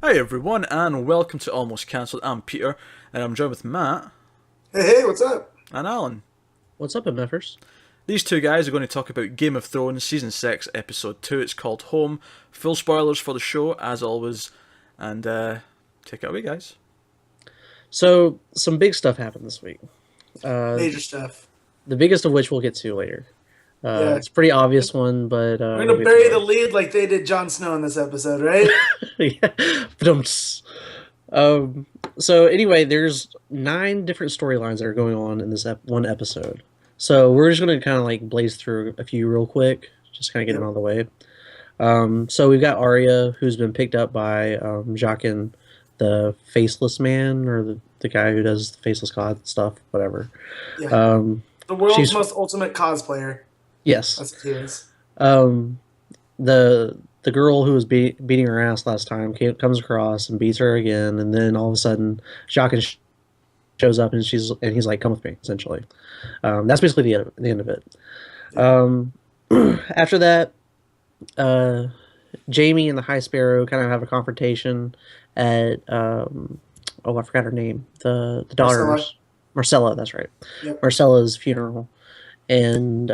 Hi everyone, and welcome to Almost Cancelled. I'm Peter, and I'm joined with Matt Hey, what's up? and Alan. What's up, MFers? These two guys are going to talk about Game of Thrones Season 6, Episode 2. It's called Home. Full spoilers for the show, as always, and take it away, guys. So, some big stuff happened this week. Major stuff. The biggest of which we'll get to later. Yeah, It's a pretty obvious one, but we're we'll gonna get to bury the it. lead like they did Jon Snow in this episode, right? Yeah. Um, so anyway, there's 9 different storylines that are going on in this one episode. So we're just gonna kind of like blaze through a few real quick, just kind of get them Yep. out of the way. So we've got Arya, who's been picked up by Jaqen, the faceless man, or the guy who does the faceless god stuff, whatever. Yeah, Um, the world's she's most ultimate cosplayer. yes. That's what he is. Um, the girl who was beating her ass last time comes across and beats her again, and then all of a sudden, Jaqen shows up and he's like, "Come with me," essentially. That's basically the end of it. Yeah. Um, after that, uh, Jamie and the High Sparrow kind of have a confrontation at oh, I forgot her name. The Marcella. daughter's Marcella. That's right. Yep. Marcella's funeral, and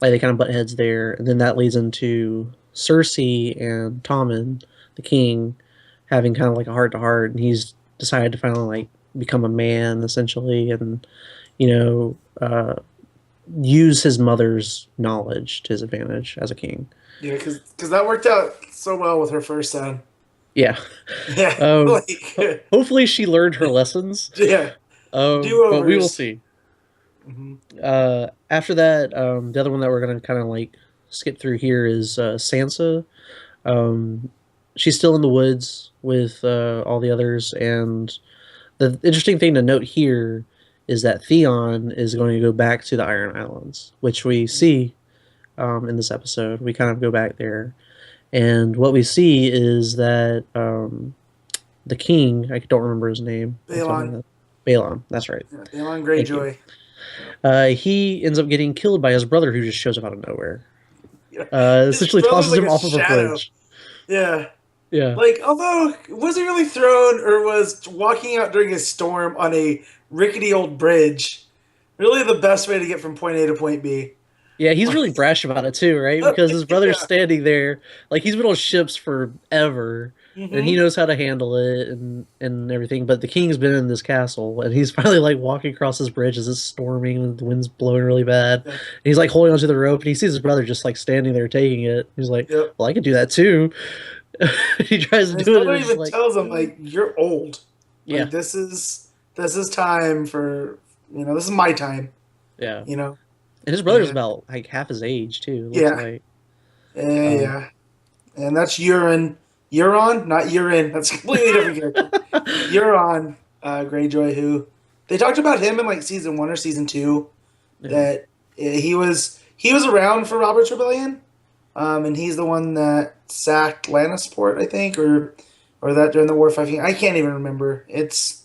like they kind of butt heads there, and then that leads into Cersei and Tommen, the king, having kind of like a heart to heart, and he's decided to finally like become a man essentially, and you know use his mother's knowledge to his advantage as a king. Yeah, because that worked out so well with her first son. Yeah. Yeah, Um, like hopefully she learned her lessons. yeah, do But we will overs. see. Hmm. After that, the other one that we're gonna kind of like skip through here is Sansa. Um, she's still in the woods with all the others, and the interesting thing to note here is that Theon is going to go back to the Iron Islands, which we see in this episode. We kind of go back there, and what we see is that the king, I don't remember his name. Balon, Balon, that's right. yeah, Balon Thank you. Greyjoy. He ends up getting killed by his brother, who just shows up out of nowhere. Yeah. His Essentially brother's tosses like him a off of a shadow. bridge. Yeah. Yeah, Like, although, was he really thrown or was walking out during a storm on a rickety old bridge really the best way to get from point A to point B? yeah, he's really brash about it too, right? Because his brother's Yeah. standing there, like he's been on ships forever, and he Hmm. knows how to handle it and everything. But the king's been in this castle, and he's finally like walking across this bridge as it's storming and the wind's blowing really bad. Yeah. And he's like holding onto the rope, and he sees his brother just like standing there taking it. He's like, Yep. "Well, I could do that too." He tries And to his do it, and brother it's just even like, tells him, like, you're old. yeah, Like, this is time for, this is my time, yeah. you know? And his brother's Yeah. about like half his age too. It looks Yeah. like. Yeah, Um, yeah. And that's Euron. Euron? Not Euron. That's a completely different character. Euron Greyjoy, who they talked about him in like season one or season two. yeah. That he was around for Robert's Rebellion, and he's the one that sacked Lannisport, I think, or that during the War fighting. I can't even remember. It's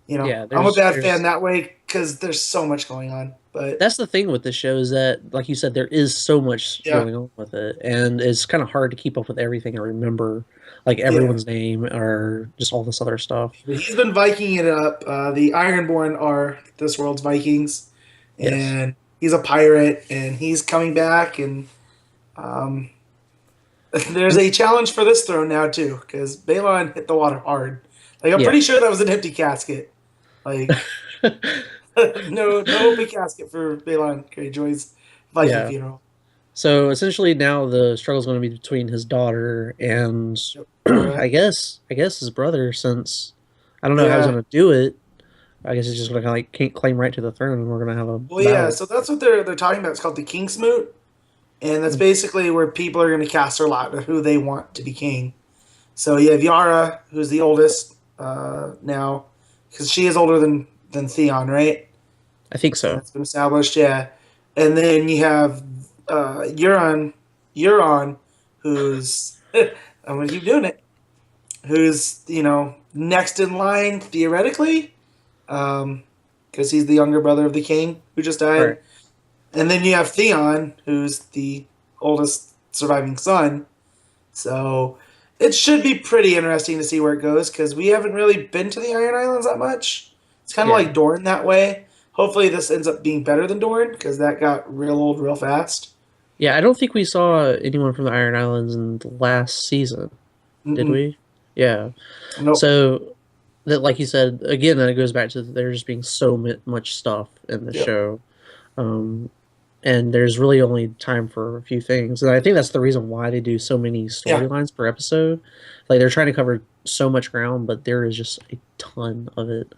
Yeah, I'm a bad there's fan that way because there's so much going on. But that's the thing with this show is that, like you said, there is so much yeah, going on with it, and it's kind of hard to keep up with everything and remember like yeah. everyone's name or just all this other stuff. But he's been Viking it up. The Ironborn are this world's Vikings, Yes. and he's a pirate, and he's coming back. And um, there's a challenge for this throne now too, because Balon hit the water hard. Like I'm Yeah. pretty sure that was an empty casket. Like no empty casket for Balon Greyjoy's Viking Yeah. funeral. So essentially, now the struggle is going to be between his daughter and Yep. Alright. I guess his brother. Since I don't know how he's Yeah. going to do it, I guess he's just going to like can't claim right to the throne, and we're going to have a Well, yeah. battle. So that's what they're talking about. It's called the Kingsmoot, and that's basically where people are going to cast their lot of who they want to be king. So you have Yara, who's the oldest now, because she is older than Theon, right? I think so. That's been established, yeah. And then you have Euron, who's I'm gonna keep doing it. Who's next in line theoretically, because he's the younger brother of the king who just died. Right. And then you have Theon, who's the oldest surviving son. So it should be pretty interesting to see where it goes because we haven't really been to the Iron Islands that much. It's kind of Yeah. like Dorne that way. Hopefully, this ends up being better than Dorne because that got real old real fast. Yeah, I don't think we saw anyone from the Iron Islands in the last season, did Mm-mm. we? Yeah. Nope. So that, like you said, again, that goes back to there just being so much stuff in the Yep. show, um, and there's really only time for a few things, and I think that's the reason why they do so many Yeah. storylines per episode. Like they're trying to cover so much ground, but there is just a ton of it,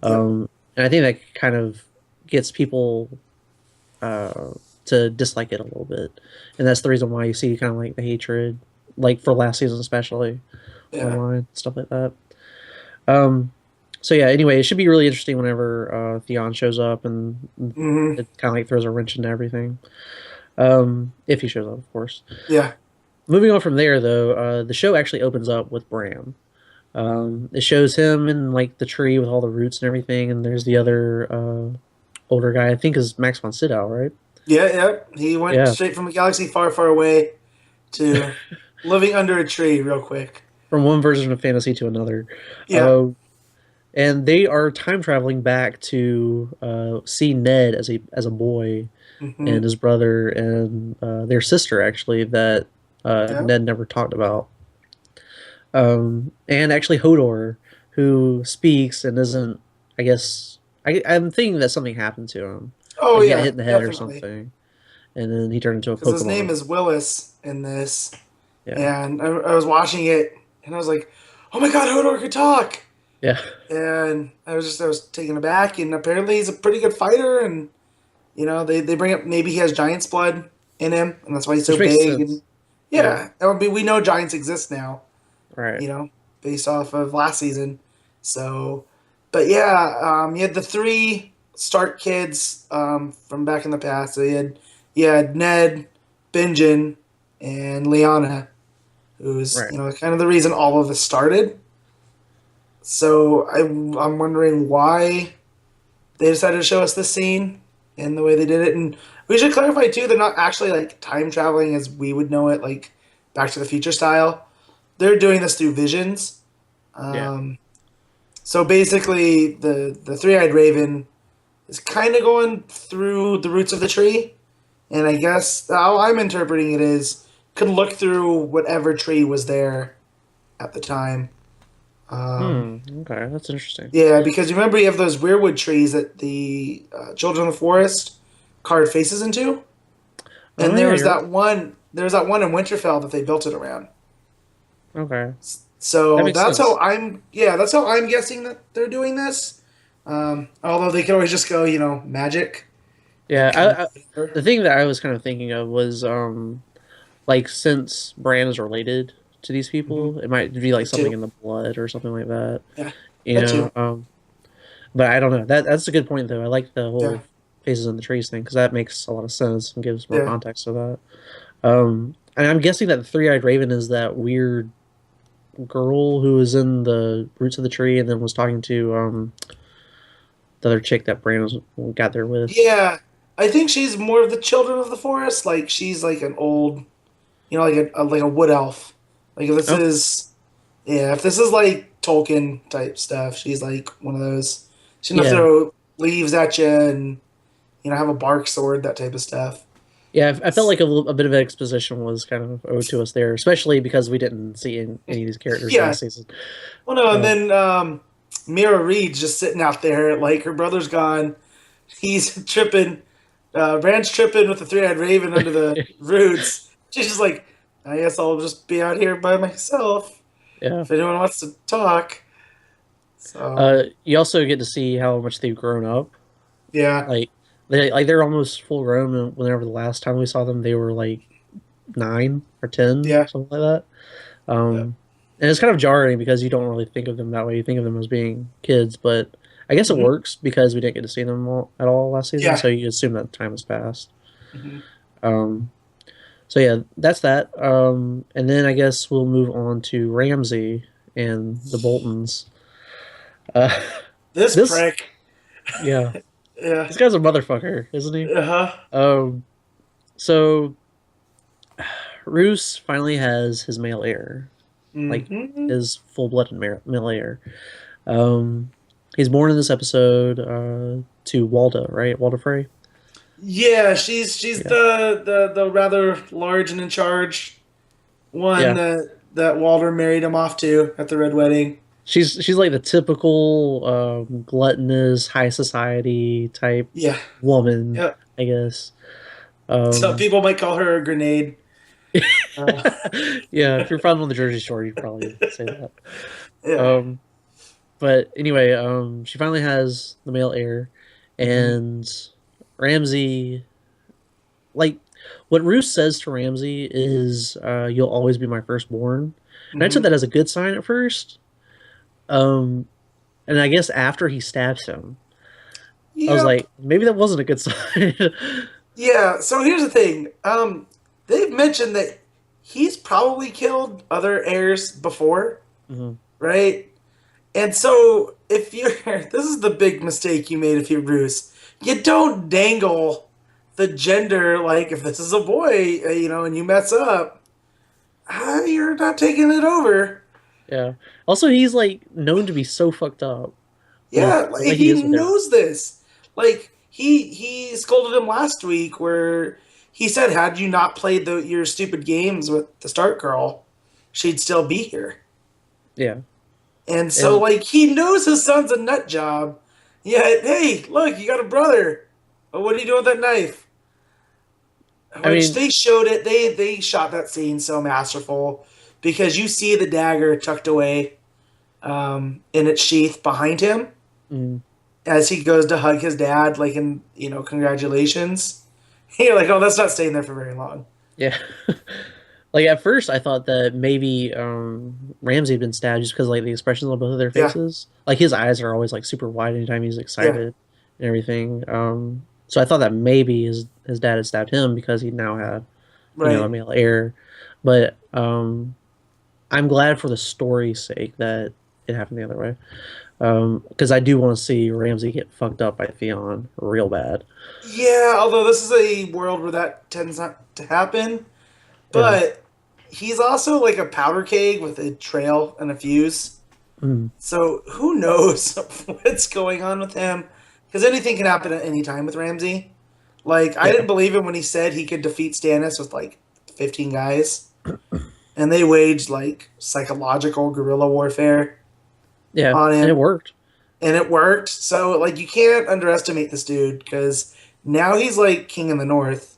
Yep. and I think that kind of gets people uh, to dislike it a little bit, and that's the reason why you see kind of like the hatred, like for last season especially Yeah. online stuff like that. Um, so yeah, anyway, it should be really interesting whenever Theon shows up, and Hmm. it kind of like throws a wrench into everything. If he shows up, of course. Yeah. Moving on from there, though, the show actually opens up with Bran. It shows him in like the tree with all the roots and everything, and there's the other older guy. I think is Max von Sydow, right? Yeah. Yeah. He went Yeah, straight from a galaxy far, far away to living under a tree real quick. from one version of fantasy to another. Yeah. And they are time traveling back to see Ned as a boy Hmm. and his brother and their sister actually that Yeah. Ned never talked about. And actually Hodor, who speaks and isn't. I guess I'm thinking that something happened to him. Oh Like he got yeah, hit in the head or definitely. something, and then he turned into a Because his name Pokemon. is Willis in this, Yeah, and I was watching it, and I was like, "Oh my God, Hodor could talk!" yeah, And I was taken aback, and apparently he's a pretty good fighter, and they bring up maybe he has giant's blood in him, and that's why he's so which makes big. sense. And Yeah, yeah, I mean, we know giants exist now, right. based off of last season. So, but yeah, you had the three Stark kids from back in the past. So you had Ned, Benjen, and Lyanna, who's Right. kind of the reason all of this started. So I'm wondering why they decided to show us this scene and the way they did it. And we should clarify too, they're not actually like time traveling as we would know it, like Back to the Future style. They're doing this through visions. Yeah. So basically, the three-eyed raven is kind of going through the roots of the tree, and I guess how I'm interpreting it is could look through whatever tree was there at the time. Okay, that's interesting. Yeah, because you remember you have those weirwood trees that the children of the forest carved faces into, Oh and yeah, there was you're that one. There was that one in Winterfell that they built it around. okay. That So makes that's sense. how that's how I'm guessing that they're doing this. Although they could always just go, magic. Yeah, Kind the thing that I was kind of thinking of was like since Bran is related to these people, it might be like That something too. in the blood or something like that. Yeah, You that know, too. but I don't know. That's a good point though. I like the Yeah, whole faces in the trees thing because that makes a lot of sense and gives more yeah, context to that. And I'm guessing that the three-eyed raven is that weird girl who was in the roots of the tree and then was talking to the other chick that Bran got there with. yeah. I think she's more of the children of the forest. Like she's like an old, like a wood elf. Like if this Oh, is, yeah, if this is like Tolkien type stuff, she's like one of those. She's gonna yeah. throw leaves at you and have a bark sword, that type of stuff. Yeah, I felt like a bit of exposition was kind of owed to us there, especially because we didn't see any of these characters Yeah. last season. Well, no, and Uh, then Mira Reed's just sitting out there, like her brother's gone. He's tripping. Bran's tripping with the three-eyed raven under the roots. She's just like, I guess I'll just be out here by myself yeah. if anyone wants to talk. So You also get to see how much they've grown up. yeah, Like they're almost full grown. And whenever the last time we saw them, they were like 9 or 10, yeah, something like that. yeah. And it's kind of jarring because you don't really think of them that way. You think of them as being kids, but I guess it Hmm. works because we didn't get to see them at all last season, Yeah. so you assume that time has passed. Hmm. Um, so yeah, that's that. And then I guess we'll move on to Ramsey and the Boltons. Uh, This this, prick. yeah, Yeah. this guy's a motherfucker, isn't he? Uh huh. So Roose finally has his male heir, like Hmm. his full-blooded male heir. Um, he's born in this episode to Walda, right? Walda Frey. Yeah, she's Yeah, the rather large and in charge one yeah. that Walter married him off to at the Red Wedding. She's like the typical gluttonous high society type Yeah, woman, yeah. I guess. Some Um, people might call her a grenade. Uh, yeah, if you're from on the Jersey Shore, you'd probably say that. yeah. Um, but anyway, she finally has the male heir, Hmm. and Ramsey, like, what Roose says to Ramsey is, "You'll always be my firstborn," and I took Hmm. that as a good sign at first. Um, and I guess after he stabs him, I was Yep. like, maybe that wasn't a good sign. Yeah. So here's the thing. They've mentioned that he's probably killed other heirs before, Mhm. right? And so if you're, this is the big mistake you made if you're Bruce. You don't dangle the gender like if this is a boy, and you mess up, you're not taking it over. Yeah. Also, he's like known to be so fucked up with Yeah, the like way he he is with everything. knows this. Like he scolded him last week where he said, "Had you not played your stupid games with the Stark girl, she'd still be here." Yeah. And so, And like, he knows his son's a nut job. Yeah, hey, look, you got a brother. Oh, what are you doing with that knife? I Which mean, they showed it. They shot that scene so masterful because you see the dagger tucked away in its sheath behind him mm, as he goes to hug his dad, like in congratulations. You're like, oh, that's not staying there for very long. yeah. Like at first, I thought that maybe Ramsey had been stabbed just because like the expressions on both of their Yeah, faces. Like his eyes are always like super wide anytime he's yeah, excited and everything. So I thought that maybe his dad had stabbed him because he now had a right. male heir. But I'm glad for the story's sake that it happened the other way. Because I do want to see Ramsey get fucked up by Theon real bad. Yeah, although this is a world where that tends not to happen. Yeah. But he's also like a powder keg with a trail and a fuse. Mm. So who knows what's going on with him? Because anything can happen at any time with Ramsey. Like I Yeah. didn't believe him when he said he could defeat Stannis with like 15 guys, and they waged like psychological guerrilla warfare Yeah. on And it him, worked. and it worked. So like you can't underestimate this dude because now he's like king in the north.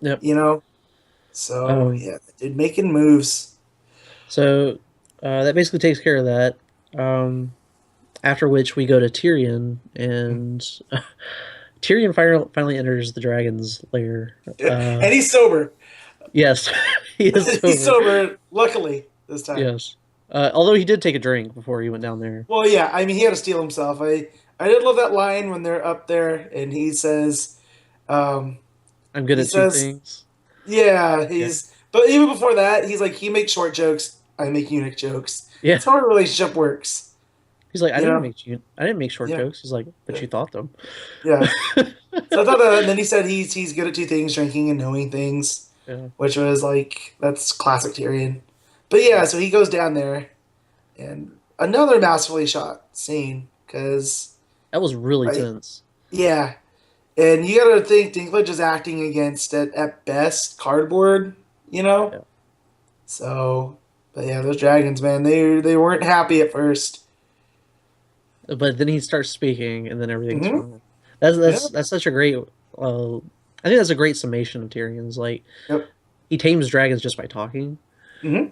Yep. You know. So Um, yeah, dude, making moves. so that basically takes care of that. Um, after which we go to Tyrion, and Tyrion finally enters the dragon's lair. And he's sober. Yes, he is He's sober. sober, luckily, this time. Yes. Although he did take a drink before he went down there. Well, yeah, I mean, he had to steel himself. I did love that line when they're up there and he says, um, I'm good he at two says, things. yeah, Yeah. but even before that, he's like, he makes short jokes, I make eunuch jokes. Yeah. That's how our relationship works, He's like, you know? I didn't make short Yeah, jokes. He's like, but yeah, you thought them. yeah. So I thought that, and then he said he's good at two things, drinking and knowing things, Yeah. which was like, that's classic Tyrion. But yeah, so he goes down there, and another masterfully shot scene, because, That was really right, tense. yeah. And you got to think Dinklage is acting against at best cardboard, you know. Yeah. So, but yeah, those dragons, man, they weren't happy at first. But then he starts speaking, and then everything's Hmm. fine. Yeah. That's such a great. I think that's a great summation of Tyrion's. Like Yep. he tames dragons just by talking, Hmm.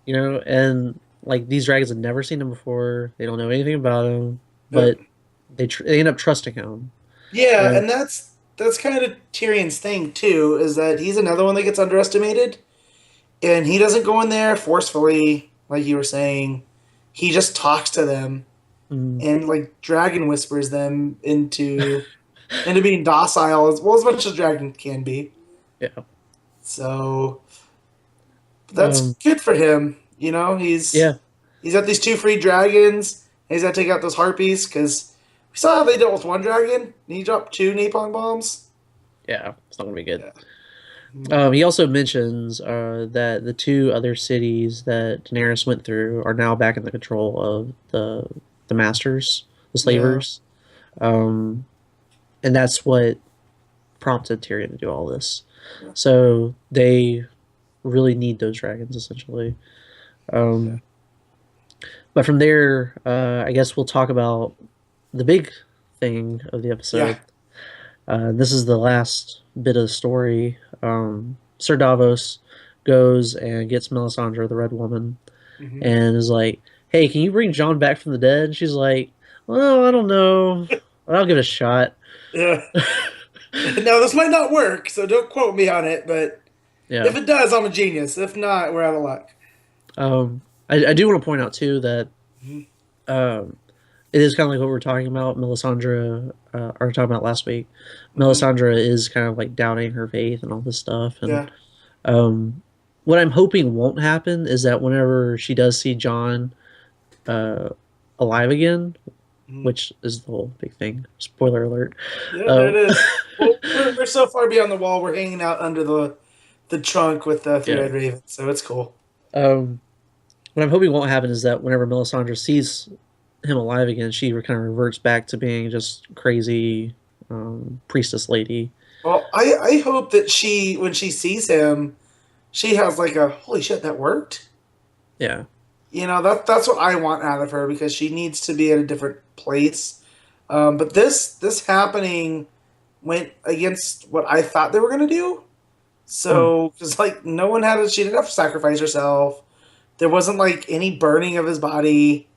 and like these dragons have never seen him before. They don't know anything about him, Yep. but they end up trusting him. Yeah, And and that's kind of Tyrion's thing too, is that he's another one that gets underestimated, and he doesn't go in there forcefully, like you were saying. He just talks to them mm, and like dragon whispers them into being docile as well as much as dragon can be. yeah, So that's um, good for him. You know, yeah, he's got these two free dragons. And he's got to take out those harpies because we saw how they dealt with one dragon. And he dropped two napalm bombs. yeah. It's not gonna be good. Yeah. He also mentions that the two other cities that Daenerys went through are now back in the control of the masters, the Yeah. slavers, um, and that's what prompted Tyrion to do all this. Yeah. So they really need those dragons, essentially. Yeah. Um, but from there, I guess we'll talk about the big thing of the Yeah. episode. This is the last bit of the story. Sir Davos goes and gets Melisandre, the Red Woman, Mhm. and is like, "Hey, can you bring John back from the dead?" And she's like, "Well, I don't know. But I'll give it a shot." Yeah. Now this might not work, so don't quote me on it. But Yeah. if it does, I'm a genius. If not, we're out of luck. I do want to point out too that Mhm. um, it is kind of like what we were talking about. Melisandre, or talking about last week. Mhm. Melisandre is kind of like doubting her faith and all this stuff, and Yeah. um, what I'm hoping won't happen is that whenever she does see John uh, alive again, Mhm. which is the whole big thing. Spoiler alert. Yeah, there it Um, is. Well, we're so far beyond the wall. We're hanging out under the trunk with the yeah. three-eyed raven, so it's cool. Um, what I'm hoping won't happen is that whenever Melisandre sees him alive again, she kind of reverts back to being just crazy priestess lady. Well, I hope that when she sees him, she has like a holy shit that worked. Yeah. That's what I want out of her because she needs to be at a different place. But this happening went against what I thought they were gonna do. Hmm. So because like no one she didn't have to sacrifice herself. There wasn't like any burning of his body.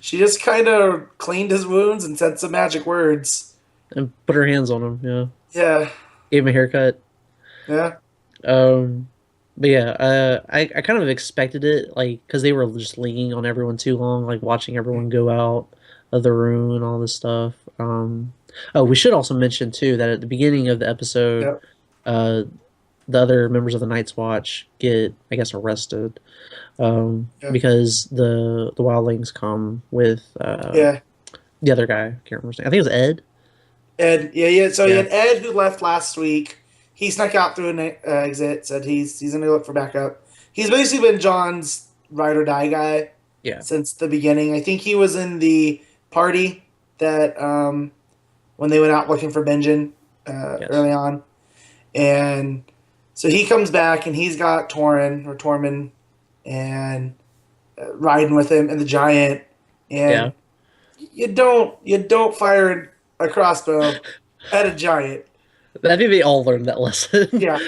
She just kind of cleaned his wounds and said some magic words. And put her hands on him. Yeah. Yeah, Gave him a haircut. yeah, Um, but yeah, I kind of expected it, like, because they were just leaning on everyone too long, like watching everyone go out of the room and all this stuff. Oh, we should also mention too that at the beginning of the episode, yeah, uh, the other members of the Night's Watch get, I guess, arrested, yeah, because the wildlings come with yeah. the other guy. I can't remember his name. I think it was Ed. Ed, yeah, yeah. So you Yeah, had Ed who left last week. He snuck out through an exit. Said he's gonna look for backup. He's basically been John's ride or die guy yeah, since the beginning. I think he was in the party that when they went out looking for Benjen yes, early on, and so he comes back and he's got Torin or Tormund and riding with him and the giant, yeah. and you don't fire a crossbow at a giant. I think they all learned that lesson. Yeah,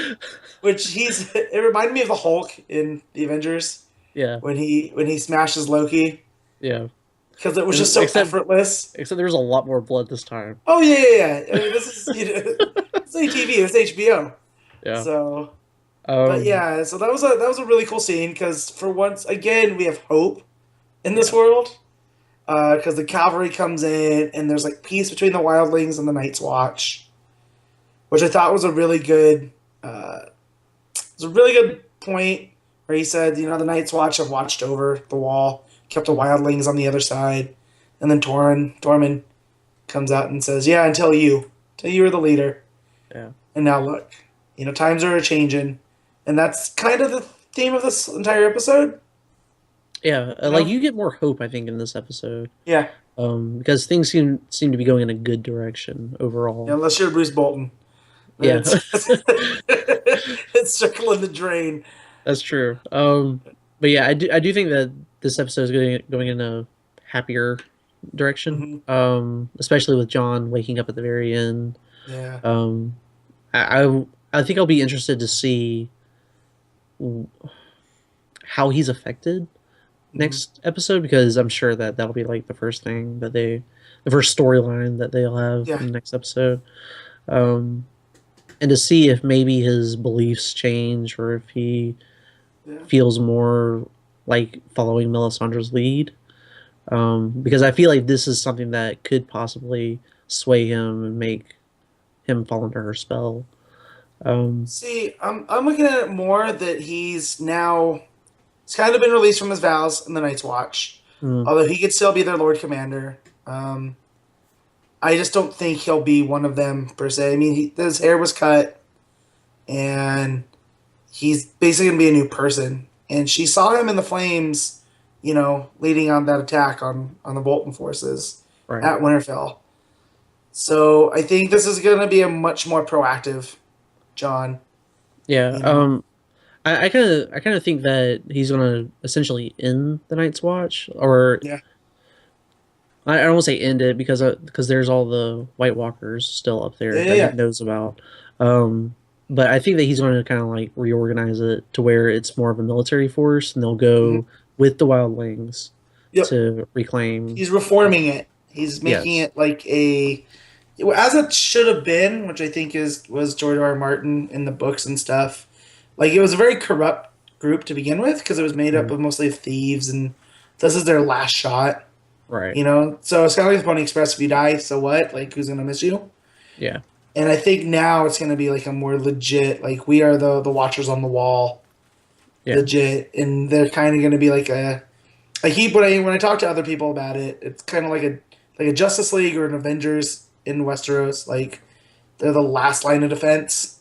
which it reminded me of the Hulk in the Avengers Yeah, when he smashes Loki yeah. because it was just so Except effortless. there was a lot more blood this time. Oh yeah, yeah, yeah. I mean, this is it's ATV, it's HBO. Yeah. So, but Um. yeah, so that was a really cool scene because for once again we have hope in this Yeah. world because the cavalry comes in and there's like peace between the wildlings and the Night's Watch, which I thought was a really good. It was a really good point where he said, the Night's Watch have watched over the wall, kept the wildlings on the other side, and then Tormund comes out and says, "Yeah, until you were the leader, Yeah. and now look, times are changing," and that's kind of the theme of this entire episode. Yeah. You Like know? you get more hope, I think, in this episode. Yeah, Because things seem to be going in a good direction overall. unless you're Bruce Bolton, then Yeah. it's circling the drain. That's true. But yeah, I do think that this episode is going in a happier direction. Hmm. Especially with John waking up at the very end. Yeah, Um, I think I'll be interested to see how he's affected hmm, next episode, because I'm sure that that'll be like the first the first storyline that they'll have yeah, in the next episode. Um, and to see if maybe his beliefs change or if he yeah. feels more like following Melisandre's lead. Because I feel like this is something that could possibly sway him and make him fall under her spell. Um, See, I'm looking at it more that he's kind of been released from his vows in the Night's Watch, mm, although he could still be their Lord Commander. I just don't think he'll be one of them per se. I mean, his hair was cut, and he's basically gonna be a new person. And she saw him in the flames, leading on that attack on the Bolton forces Right. at Winterfell. So I think this is gonna be a much more proactive John. Yeah. You know? I kind of think that he's gonna essentially end the Night's Watch, or Yeah. I don't want to say end it because there's all the White Walkers still up there that Yeah. he knows about. But I think that he's going to kind of like reorganize it to where it's more of a military force, and they'll go with the wildlings Yep. to reclaim. He's reforming it. He's making Yes. it like as it should have been, which I think was George R. R. Martin in the books and stuff. Like, it was a very corrupt group to begin with because it was made up of mostly thieves, and this is their last shot. Right. So it's kind of like the Pony Express. If you die, so what? Like, who's gonna miss you? Yeah. And I think now it's gonna be like a more legit, like, we are the Watchers on the Wall, Yeah. legit, and they're kind of gonna be like when I talk to other people about it, it's kind of like a Justice League or an Avengers in Westeros. Like, they're the last line of defense.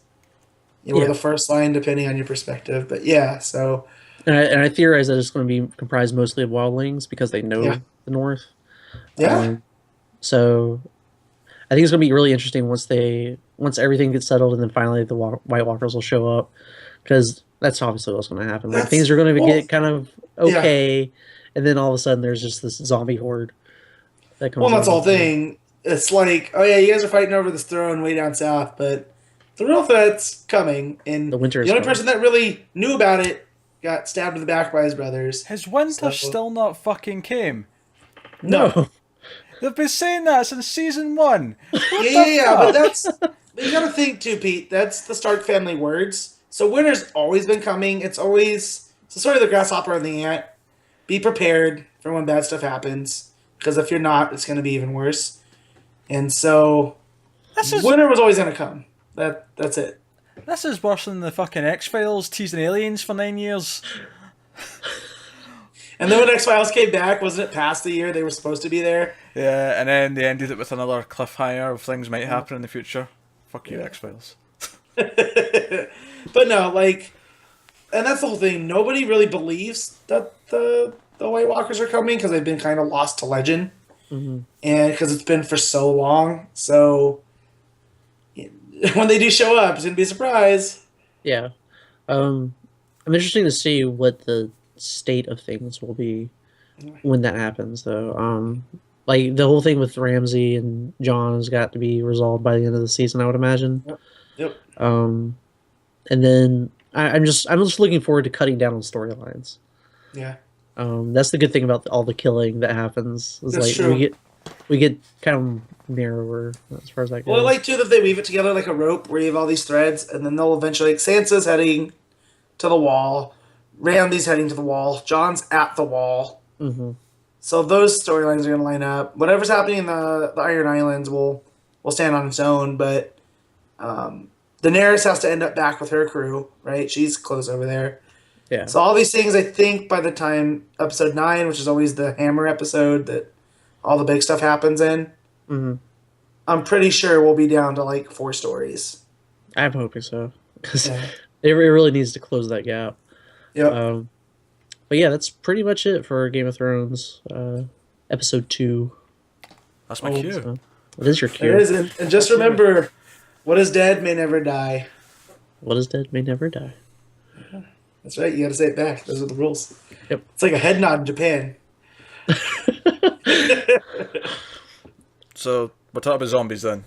Or Yeah. the first line, depending on your perspective. But yeah, so And I theorize that it's going to be comprised mostly of wildlings because they know Yeah. the North. yeah, So I think it's going to be really interesting once everything gets settled, and then finally the White Walkers will show up, because that's obviously what's going to happen. Like, That's- things are going to well, get kind of okay, and then all of a sudden there's just this zombie horde that comes. well, that's the whole in. thing. It's like, oh yeah, you guys are fighting over this throne way down south, but the real threat's coming, and The winter is the only coming. person that really knew about it got stabbed in the back by his brothers. His winter So- still not fucking came. No. They've been saying that since season 1. Yeah, but but you gotta think too, Pete. That's the Stark family words. So winter's always been coming. It's the story of the grasshopper and the ant. Be prepared for when bad stuff happens, because if you're not, it's gonna be even worse. And so This is winter was always gonna come. That's it. this is worse than the fucking X-Files teasing aliens for 9 years. And then when X Files came back, wasn't it past the year they were supposed to be there? Yeah, and then they ended it with another cliffhanger of things might happen in the future. Fuck you, X-Files. But no, like, and that's the whole thing. Nobody really believes that the White Walkers are coming because they've been kind of lost to legend, and because it's been for so long. So when they do show up, it's gonna be a surprise. Yeah. I'm interested to see what the state of things will be when that happens, though. Like, the whole thing with Ramsay and John has got to be resolved by the end of the season, I would imagine. Yep. And then I'm just looking forward to cutting down on storylines. Yeah. That's the good thing about all the killing that happens. Is That's like true. we get kind of narrower as far as that goes. Well, I like too that they weave it together like a rope, where you have all these threads, and then they'll eventually. Like, Sansa's heading to the wall, Randy's heading to the wall, John's at the wall. hmm So those storylines are going to line up. Whatever's happening in the Iron Islands will stand on its own, but Daenerys has to end up back with her crew, right? She's close over there. Yeah. So all these things, I think, by the time episode 9, which is always the Hammer episode that all the big stuff happens in, hmm I'm pretty sure we'll be down to like 4 stories. I'm hoping so, because Yeah. it really needs to close that gap. Yep. But yeah, that's pretty much it for Game of Thrones, episode 2. That's my cue. So, it is your cue. It is, and just remember, what is dead may never die. What is dead may never die. That's right. You got to say it back. Those are the rules. Yep. It's like a head nod in Japan. So, we're talking about zombies then.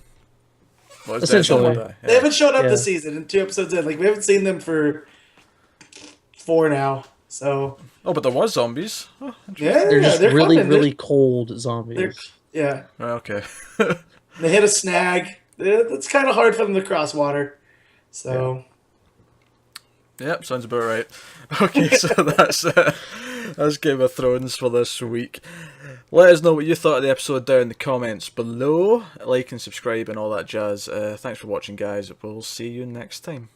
What is Essentially. dead, zombies die? They haven't shown up Yeah. this season in 2 episodes in. Like, we haven't seen them for 4 now. So Oh, but there was zombies. Oh, yeah, They're just really, coming. really cold They're, zombies. yeah. okay. They hit a snag. It's kind of hard for them to cross water. So Yep, sounds about right. Okay, so that's Game of Thrones for this week. Let us know what you thought of the episode down in the comments below. Like and subscribe and all that jazz. Thanks for watching, guys. We'll see you next time.